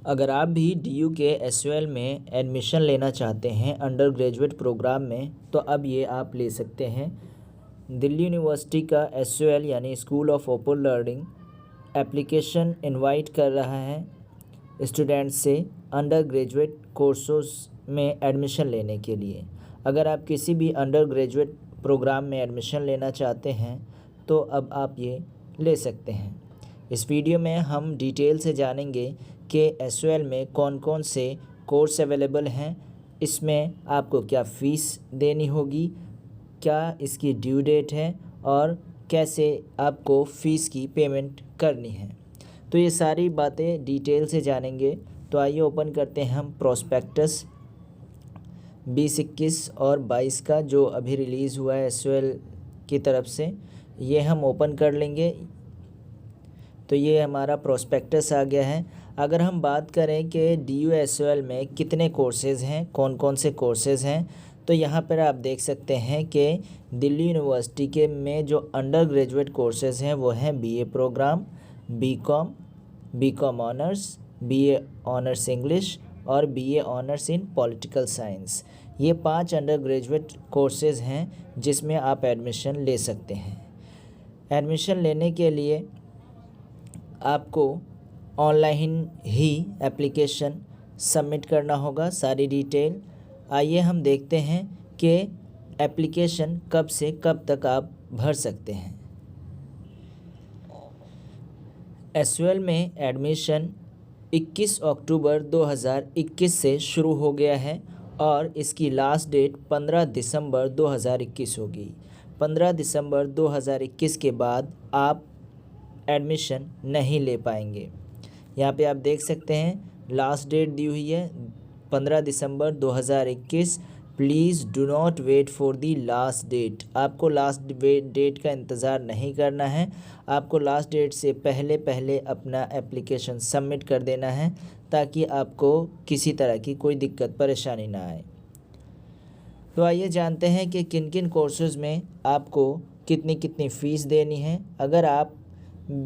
अगर आप भी DU के SUL में एडमिशन लेना चाहते हैं अंडर ग्रेजुएट प्रोग्राम में, तो अब ये आप ले सकते हैं। दिल्ली यूनिवर्सिटी का SUL यानी school of open learning application invite कर रहा है स्टूडेंट्स से अंडर ग्रेजुएट कोर्सेज में एडमिशन लेने के लिए। अगर आप किसी भी अंडर ग्रेजुएट प्रोग्राम में एडमिशन लेना चाहते हैं तो अब आप ये ले सकते हैं। इस वीडियो में हम डिटेल से जानेंगे कि SUL में कौन कौन से कोर्स अवेलेबल हैं, इसमें आपको क्या फ़ीस देनी होगी, क्या इसकी ड्यू डेट है और कैसे आपको फ़ीस की पेमेंट करनी है। तो ये सारी बातें डिटेल से जानेंगे। तो आइए ओपन करते हैं हम प्रोस्पेक्टस 20, 21 और 22 का जो अभी रिलीज़ हुआ है SUL की तरफ से, ये हम ओपन कर लेंगे। तो ये हमारा प्रोस्पेक्टस आ गया है। अगर हम बात करें कि DU SUL में कितने कोर्सेज़ हैं, कौन कौन से कोर्सेज़ हैं, तो यहाँ पर आप देख सकते हैं कि दिल्ली यूनिवर्सिटी के में जो अंडर ग्रेजुएट कोर्सेज़ हैं वो हैं BA programme, BCom honours, BA honours English और BA honours in political science. ये 5 अंडर ग्रेजुएट कोर्सेज़ हैं जिसमें आप एडमिशन ले सकते हैं। एडमिशन लेने के लिए आपको ऑनलाइन ही एप्लीकेशन सबमिट करना होगा, सारी डिटेल। आइए हम देखते हैं कि एप्लीकेशन कब से कब तक आप भर सकते हैं। SUL में एडमिशन 21 अक्टूबर 2021 से शुरू हो गया है और इसकी लास्ट डेट 15 दिसंबर 2021 होगी। 15 दिसंबर 2021 के बाद आप एडमिशन नहीं ले पाएंगे। यहाँ पे आप देख सकते हैं लास्ट डेट दी हुई है 15 दिसंबर 2021। Please do not wait for the last date. आपको लास्ट डेट का इंतज़ार नहीं करना है, आपको लास्ट डेट से पहले पहले अपना एप्लीकेशन सबमिट कर देना है ताकि आपको किसी तरह की कोई दिक्कत परेशानी ना आए। तो आइए जानते हैं कि किन किन कोर्सेज़ में आपको कितनी कितनी फ़ीस देनी है। अगर आप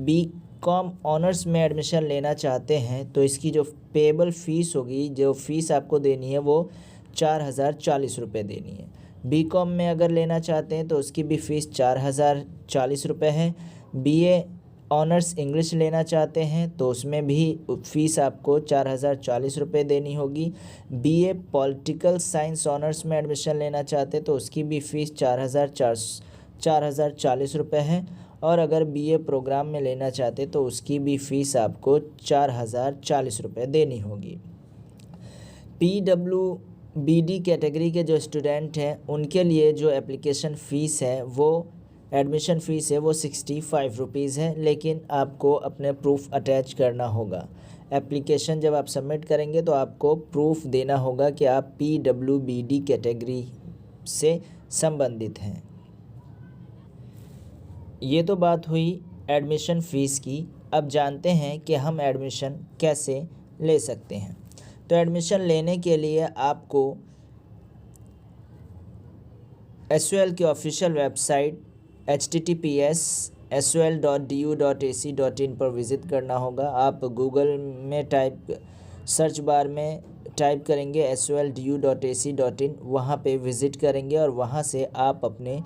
BCom ऑनर्स में एडमिशन लेना चाहते हैं तो इसकी जो पेबल फ़ीस होगी, जो फ़ीस आपको देनी है वो 4040 रुपये देनी है। BCom में अगर लेना चाहते हैं तो उसकी भी फ़ीस 4040 रुपये है। BA ऑनर्स इंग्लिश लेना चाहते हैं तो उसमें भी फ़ीस आपको 4040 रुपये देनी होगी। BA पॉलिटिकल साइंस ऑनर्स में एडमिशन लेना चाहते हैं तो उसकी भी फ़ीस 4040 रुपये है। और अगर BA प्रोग्राम में लेना चाहते तो उसकी भी फ़ीस आपको 4040 रुपये देनी होगी। PWBD कैटेगरी के जो स्टूडेंट हैं उनके लिए जो एप्लीकेशन फ़ीस है वो एडमिशन फ़ीस है वो 65 रुपीज़ है, लेकिन आपको अपने प्रूफ अटैच करना होगा। एप्लीकेशन जब आप सबमिट करेंगे तो आपको प्रूफ देना होगा कि आप PWBD कैटेगरी से संबंधित हैं। ये तो बात हुई एडमिशन फ़ीस की। अब जानते हैं कि हम एडमिशन कैसे ले सकते हैं। तो एडमिशन लेने के लिए आपको SUL की ऑफिशियल वेबसाइट https://sul.du.ac.in पर विज़िट करना होगा। आप गूगल में सर्च बार में टाइप करेंगे SUL.du.ac.in, वहाँ पे विज़िट करेंगे और वहाँ से आप अपने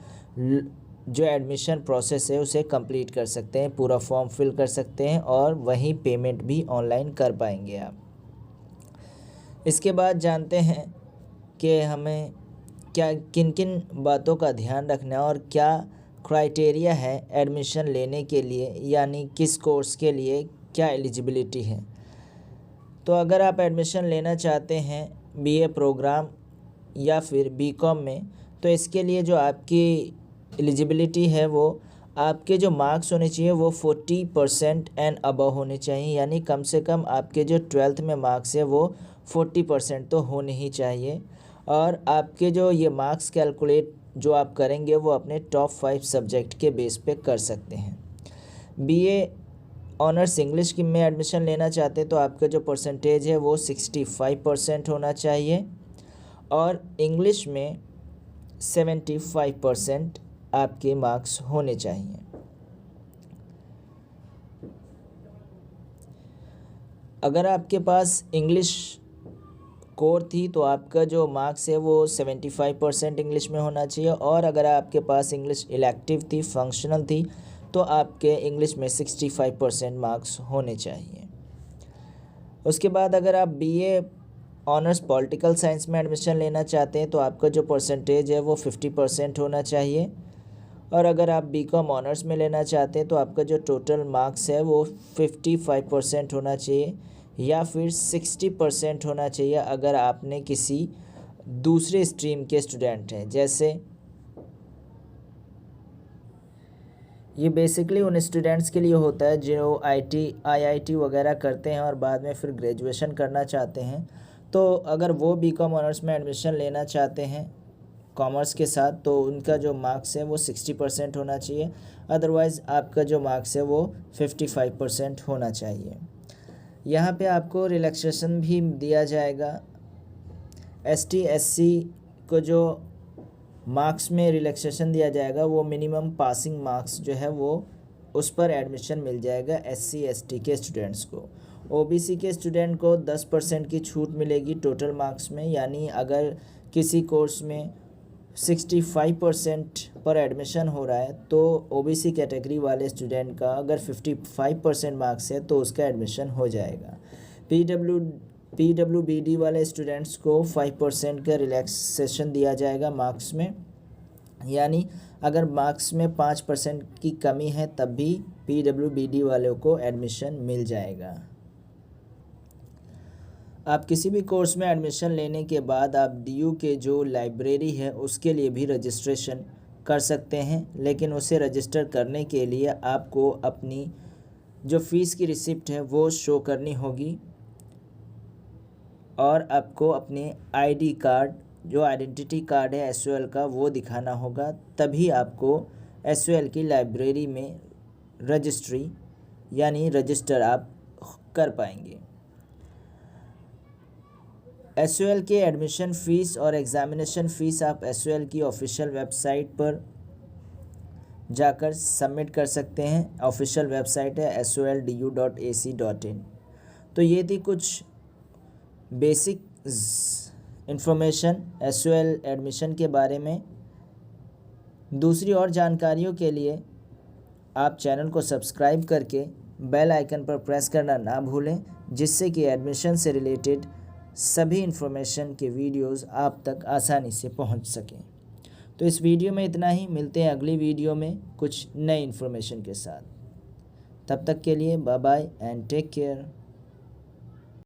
जो एडमिशन प्रोसेस है उसे कंप्लीट कर सकते हैं, पूरा फॉर्म फिल कर सकते हैं और वहीं पेमेंट भी ऑनलाइन कर पाएंगे आप। इसके बाद जानते हैं कि हमें क्या किन किन बातों का ध्यान रखना है और क्या क्राइटेरिया है एडमिशन लेने के लिए, यानी किस कोर्स के लिए क्या एलिजिबिलिटी है। तो अगर आप एडमिशन लेना चाहते हैं BA प्रोग्राम या फिर BCom में, तो इसके लिए जो आपकी एलिजिबिलिटी है वो आपके जो मार्क्स होने चाहिए वो 40% एंड अबव होने चाहिए, यानी कम से कम आपके जो 12th में मार्क्स है वो 40% तो होने ही चाहिए। और आपके जो ये मार्क्स कैलकुलेट जो आप करेंगे वो अपने टॉप 5 सब्जेक्ट के बेस पे कर सकते हैं। BA ऑनर्स इंग्लिश की में एडमिशन लेना चाहते हैं तो आपका जो परसेंटेज है वो 65% होना चाहिए और इंग्लिश में 75% आपके मार्क्स होने चाहिए। अगर आपके पास इंग्लिश कोर थी तो आपका जो मार्क्स है वो 75% इंग्लिश में होना चाहिए, और अगर आपके पास इंग्लिश इलेक्टिव थी, फंक्शनल थी, तो आपके इंग्लिश में 65% मार्क्स होने चाहिए। उसके बाद अगर आप बीए ऑनर्स पॉलिटिकल साइंस में एडमिशन लेना चाहते हैं तो आपका जो परसेंटेज है वो 50% होना चाहिए, और अगर आप बीकॉम ऑनर्स में लेना चाहते हैं तो आपका जो टोटल मार्क्स है वो 55% होना चाहिए, या फिर 60% होना चाहिए अगर आपने किसी दूसरे स्ट्रीम के स्टूडेंट हैं। जैसे ये बेसिकली उन स्टूडेंट्स के लिए होता है जो आईआईटी वगैरह करते हैं और बाद में फिर ग्रेजुएशन करना चाहते हैं। तो अगर वो बीकॉम ऑनर्स में एडमिशन लेना चाहते हैं कॉमर्स के साथ, तो उनका जो मार्क्स है वो 60% होना चाहिए, अदरवाइज़ आपका जो मार्क्स है वो 55% होना चाहिए। यहाँ पे आपको रिलैक्सेशन भी दिया जाएगा। एसटी एससी को जो मार्क्स में रिलैक्सेशन दिया जाएगा वो मिनिमम पासिंग मार्क्स जो है वो उस पर एडमिशन मिल जाएगा एससी एसटी के स्टूडेंट्स को। ओबीसी के स्टूडेंट को 10% की छूट मिलेगी टोटल मार्क्स में, यानी अगर किसी कोर्स में 65% पर एडमिशन हो रहा है तो ओबीसी कैटेगरी वाले स्टूडेंट का अगर 55% मार्क्स है तो उसका एडमिशन हो जाएगा। पीडब्ल्यूबीडी वाले स्टूडेंट्स को 5% का रिलैक्सेशन दिया जाएगा मार्क्स में, यानी अगर मार्क्स में 5% की कमी है तब भी पीडब्ल्यूबीडी वालों को एडमिशन मिल जाएगा। आप किसी भी कोर्स में एडमिशन लेने के बाद आप डीयू के जो लाइब्रेरी है उसके लिए भी रजिस्ट्रेशन कर सकते हैं, लेकिन उसे रजिस्टर करने के लिए आपको अपनी जो फ़ीस की रिसिप्ट है वो शो करनी होगी, और आपको अपने आईडी कार्ड जो आइडेंटिटी कार्ड है एसओएल का वो दिखाना होगा, तभी आपको एसओएल की लाइब्रेरी में रजिस्ट्री यानी रजिस्टर आप कर पाएंगे। एसओएल के एडमिशन फ़ीस और एग्ज़ामिनेशन फ़ीस आप एसओएल की ऑफिशियल वेबसाइट पर जाकर सबमिट कर सकते हैं। ऑफिशियल वेबसाइट है soldu.ac.in। तो ये थी कुछ बेसिक इंफॉर्मेशन एसओएल एडमिशन के बारे में। दूसरी और जानकारियों के लिए आप चैनल को सब्सक्राइब करके बेल आइकन पर प्रेस करना ना भूलें, जिससे कि एडमिशन से रिलेटेड सभी इन्फॉर्मेशन के वीडियोस आप तक आसानी से पहुंच सकें। तो इस वीडियो में इतना ही, मिलते हैं अगली वीडियो में कुछ नई इन्फॉर्मेशन के साथ। तब तक के लिए bye bye and take care.